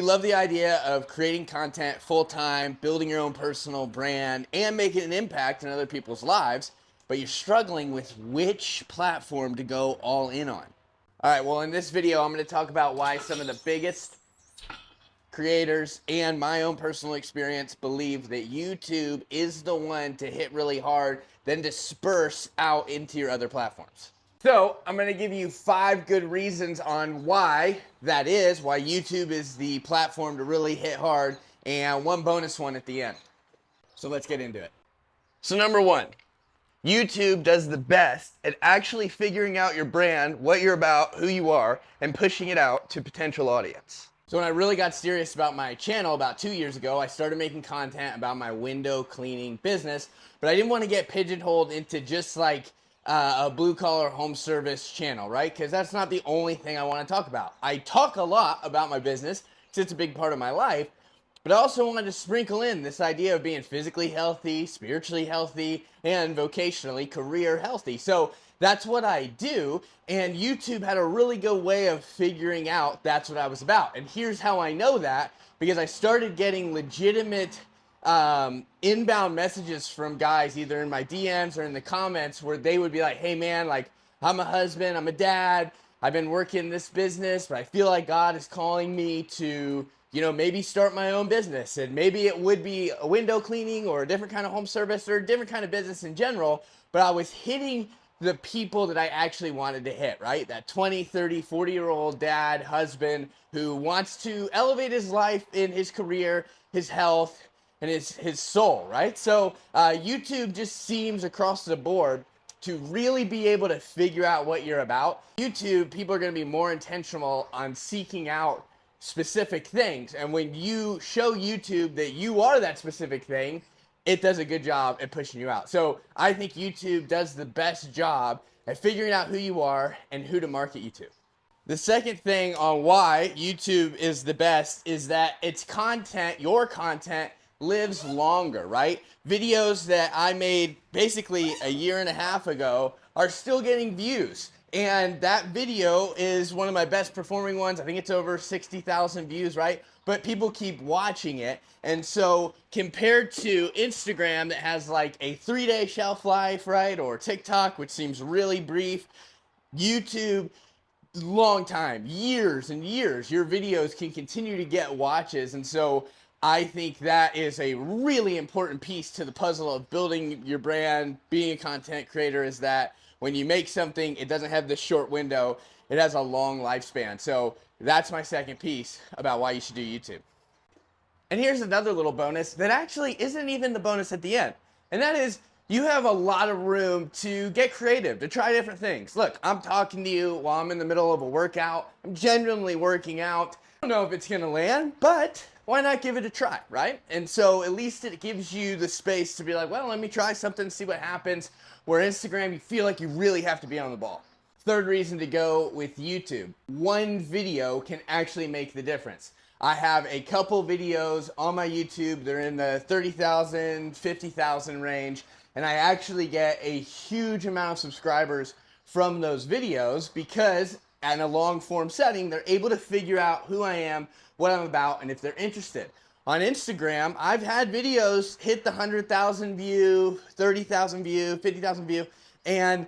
love the idea of creating content full-time, building your own personal brand, and making an impact in other people's lives, but you're struggling with which platform to go all in on. All right, well, in this video, I'm going to talk about why some of the biggest creators and my own personal experience believe that YouTube is the one to hit really hard, then disperse out into your other platforms. So I'm going to give you 5 good reasons on why that is, why YouTube is the platform to really hit hard, and one bonus one at the end. So let's get into it. So number 1, YouTube does the best at actually figuring out your brand, what you're about, who you are, and pushing it out to potential audience. So when I really got serious about my channel about 2 years ago, I started making content about my window cleaning business, but I didn't want to get pigeonholed into just like a blue-collar home service channel, right? Because that's not the only thing I want to talk about. I talk a lot about my business because it's a big part of my life, but I also wanted to sprinkle in this idea of being physically healthy, spiritually healthy, and vocationally career healthy. So that's what I do, and YouTube had a really good way of figuring out that's what I was about. And here's how I know that, because I started getting legitimate inbound messages from guys either in my DMs or in the comments where they would be like, hey man, like I'm a husband, I'm a dad, I've been working this business, but I feel like God is calling me to, you know, maybe start my own business, and maybe it would be a window cleaning or a different kind of home service or a different kind of business in general, but I was hitting the people that I actually wanted to hit, right? That 20, 30, 40-year-old dad, husband who wants to elevate his life in his career, his health, and his soul, right? So YouTube just seems across the board to really be able to figure out what you're about. YouTube, people are going to be more intentional on seeking out specific things. And when you show YouTube that you are that specific thing, it does a good job at pushing you out. So I think YouTube does the best job at figuring out who you are and who to market you to. The second thing on why YouTube is the best is that its content, your content, lives longer, right? Videos that I made basically a year and a half ago are still getting views. And that video is one of my best performing ones. I think it's over 60,000 views, right? But people keep watching it. And so compared to Instagram that has like a 3-day shelf life, right? Or TikTok, which seems really brief, YouTube, long time, years and years, your videos can continue to get watches. And so I think that is a really important piece to the puzzle of building your brand, being a content creator, is that when you make something, it doesn't have this short window, it has a long lifespan. So that's my second piece about why you should do YouTube. And here's another little bonus that actually isn't even the bonus at the end. And that is, you have a lot of room to get creative, to try different things. Look, I'm talking to you while I'm in the middle of a workout. I'm genuinely working out. I don't know if it's gonna land, but why not give it a try, right? And so at least it gives you the space to be like, well, let me try something, see what happens. Where Instagram, you feel like you really have to be on the ball. Third reason to go with YouTube. One video can actually make the difference. I have a couple videos on my YouTube. They're in the 30,000, 50,000 range. And I actually get a huge amount of subscribers from those videos because in a long form setting, they're able to figure out who I am, what I'm about, and if they're interested. On Instagram, I've had videos hit the 100,000 view, 30,000 view, 50,000 view, and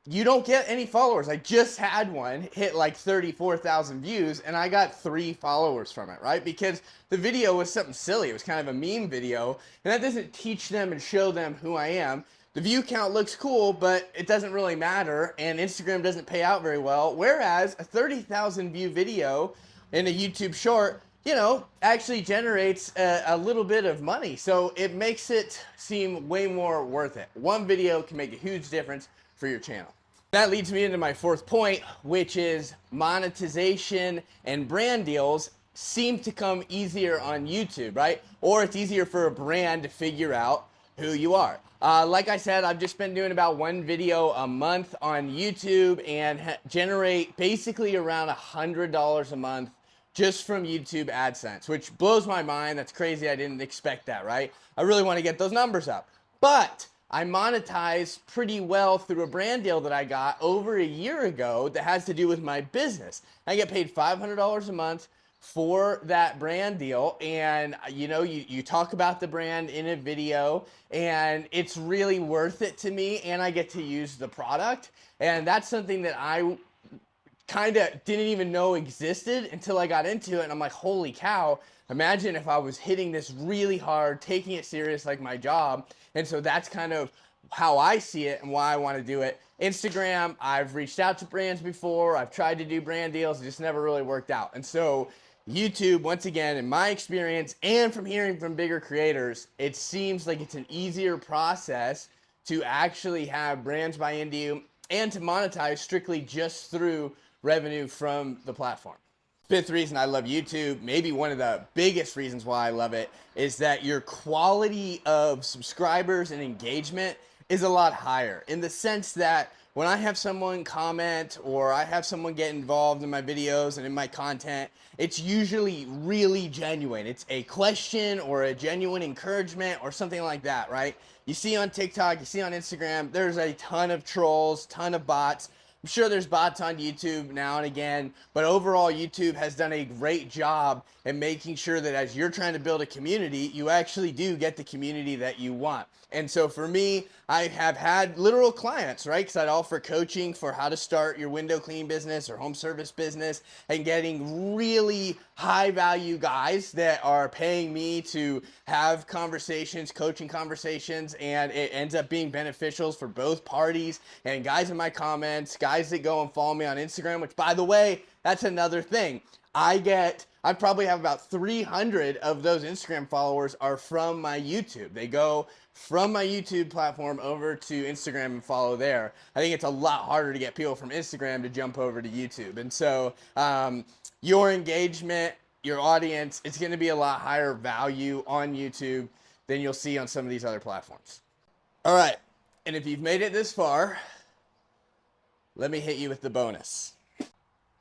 you don't get any followers. I just had one hit like 34,000 views, and I got 3 followers from it, right? Because the video was something silly. It was kind of a meme video, and that doesn't teach them and show them who I am. The view count looks cool, but it doesn't really matter, and Instagram doesn't pay out very well, whereas a 30,000 view video in a YouTube short, you know, actually generates a little bit of money. So it makes it seem way more worth it. One video can make a huge difference for your channel. That leads me into my fourth point, which is monetization and brand deals seem to come easier on YouTube, right? Or it's easier for a brand to figure out who you are. Like I said, I've just been doing about 1 video a month on YouTube and generate basically around $100 a month just from YouTube AdSense, which blows my mind. That's crazy. I didn't expect that, right? I really want to get those numbers up. But I monetize pretty well through a brand deal that I got over a year ago that has to do with my business. I get paid $500 a month for that brand deal, and you talk about the brand in a video, and it's really worth it to me, and I get to use the product. And that's something that I kind of didn't even know existed until I got into it. And I'm like, holy cow, imagine if I was hitting this really hard, taking it serious like my job. And so that's kind of how I see it and why I want to do it. Instagram, I've reached out to brands before. I've tried to do brand deals, it just never really worked out. And so YouTube, once again, in my experience and from hearing from bigger creators, it seems like it's an easier process to actually have brands buy into you and to monetize strictly just through revenue from the platform. Fifth reason I love YouTube, maybe one of the biggest reasons why I love it, is that your quality of subscribers and engagement is a lot higher, in the sense that when I have someone comment or I have someone get involved in my videos and in my content, it's usually really genuine. It's a question or a genuine encouragement or something like that, right? You see on TikTok, you see on Instagram, there's a ton of trolls, ton of bots. I'm sure there's bots on YouTube now and again, but overall YouTube has done a great job in making sure that as you're trying to build a community, you actually do get the community that you want. And so for me, I have had literal clients, right? Because I'd offer coaching for how to start your window cleaning business or home service business, and getting really high value guys that are paying me to have conversations, coaching conversations, and it ends up being beneficial for both parties. And guys in my comments, guys that go and follow me on Instagram, which, by the way, that's another thing. I probably have about 300 of those Instagram followers are from my YouTube. They go from my YouTube platform over to Instagram and follow there. I think it's a lot harder to get people from Instagram to jump over to YouTube. And so your engagement, your audience, it's going to be a lot higher value on YouTube than you'll see on some of these other platforms. All right. And if you've made it this far, let me hit you with the bonus.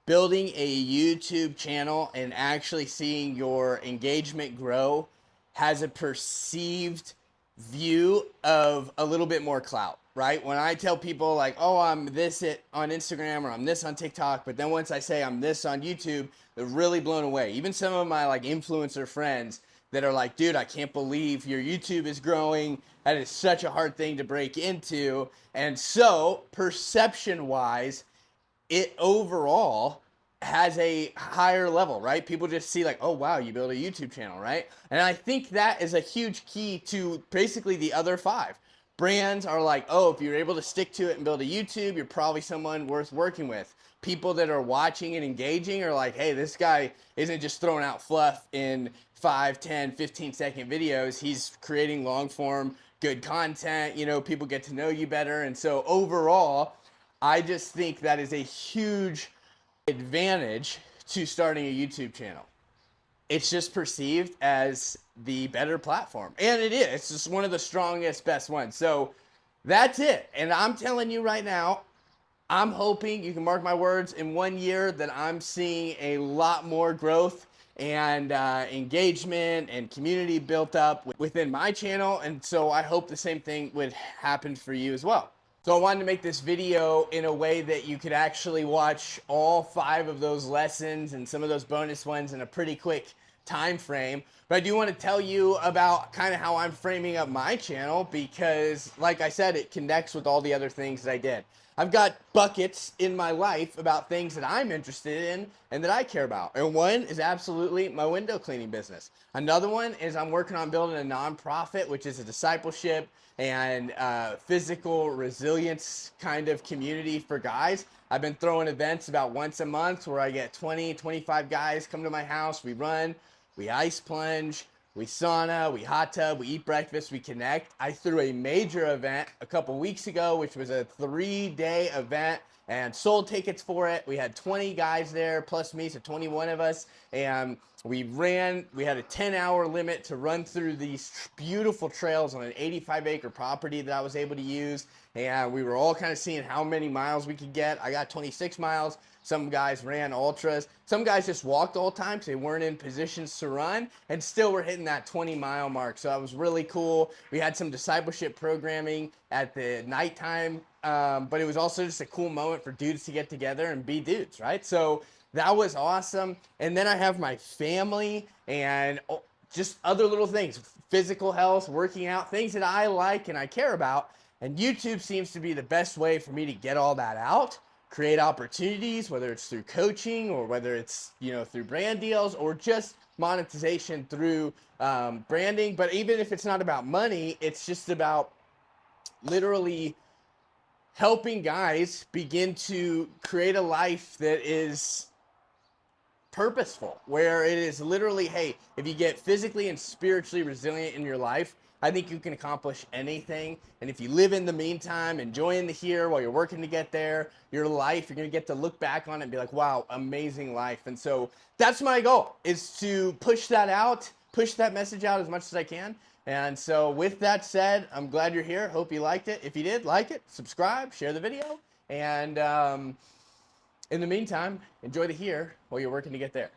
Building a YouTube channel and actually seeing your engagement grow has a perceived view of a little bit more clout, right? When I tell people like, oh, I'm this on Instagram or I'm this on TikTok, but then once I say I'm this on YouTube, they're really blown away. Even some of my like influencer friends that are like, dude, I can't believe your YouTube is growing. That is such a hard thing to break into. And so perception wise, it overall has a higher level, right? People just see like, oh wow, you build a YouTube channel, right? And I think that is a huge key to basically the other five. Brands are like, oh, if you're able to stick to it and build a YouTube, you're probably someone worth working with. People that are watching and engaging are like, hey, this guy isn't just throwing out fluff in 5, 10, 15-second videos. He's creating long form, good content. People get to know you better. And so overall, I just think that is a huge advantage to starting a YouTube channel. It's just perceived as the better platform. And it is. It's just one of the strongest, best ones. So that's it. And I'm telling you right now, I'm hoping, you can mark my words, in 1 year that I'm seeing a lot more growth and engagement and community built up within my channel. And so I hope the same thing would happen for you as well. So I wanted to make this video in a way that you could actually watch all 5 of those lessons and some of those bonus ones in a pretty quick time frame. But I do want to tell you about kind of how I'm framing up my channel, because like I said, it connects with all the other things that I did. I've got buckets in my life about things that I'm interested in and that I care about. And one is absolutely my window cleaning business. Another one is I'm working on building a nonprofit, which is a discipleship and physical resilience kind of community for guys. I've been throwing events about once a month where I get 20, 25 guys come to my house. We run, we ice plunge, we sauna, we hot tub, we eat breakfast, we connect. I threw a major event a couple weeks ago, which was a 3-day event, and sold tickets for it. We had 20 guys there, plus me, so 21 of us. And we had a 10-hour limit to run through these beautiful trails on an 85-acre property that I was able to use. And we were all kind of seeing how many miles we could get. I got 26 miles. Some guys ran ultras. Some guys just walked the whole time because they weren't in positions to run, and still were hitting that 20-mile mark. So that was really cool. We had some discipleship programming at the nighttime, but it was also just a cool moment for dudes to get together and be dudes, right? So that was awesome. And then I have my family and just other little things, physical health, working out, things that I like and I care about. And YouTube seems to be the best way for me to get all that out, create opportunities, whether it's through coaching or whether it's, through brand deals or just monetization through branding. But even if it's not about money, it's just about literally helping guys begin to create a life that is purposeful, where it is literally, hey, if you get physically and spiritually resilient in your life, I think you can accomplish anything. And if you live in the meantime, enjoying the here while you're working to get there, your life, you're going to get to look back on it and be like, wow, amazing life. And so that's my goal, is to push that out, push that message out as much as I can. And so with that said, I'm glad you're here. Hope you liked it. If you did, like it, subscribe, share the video. And in the meantime, enjoy the here while you're working to get there.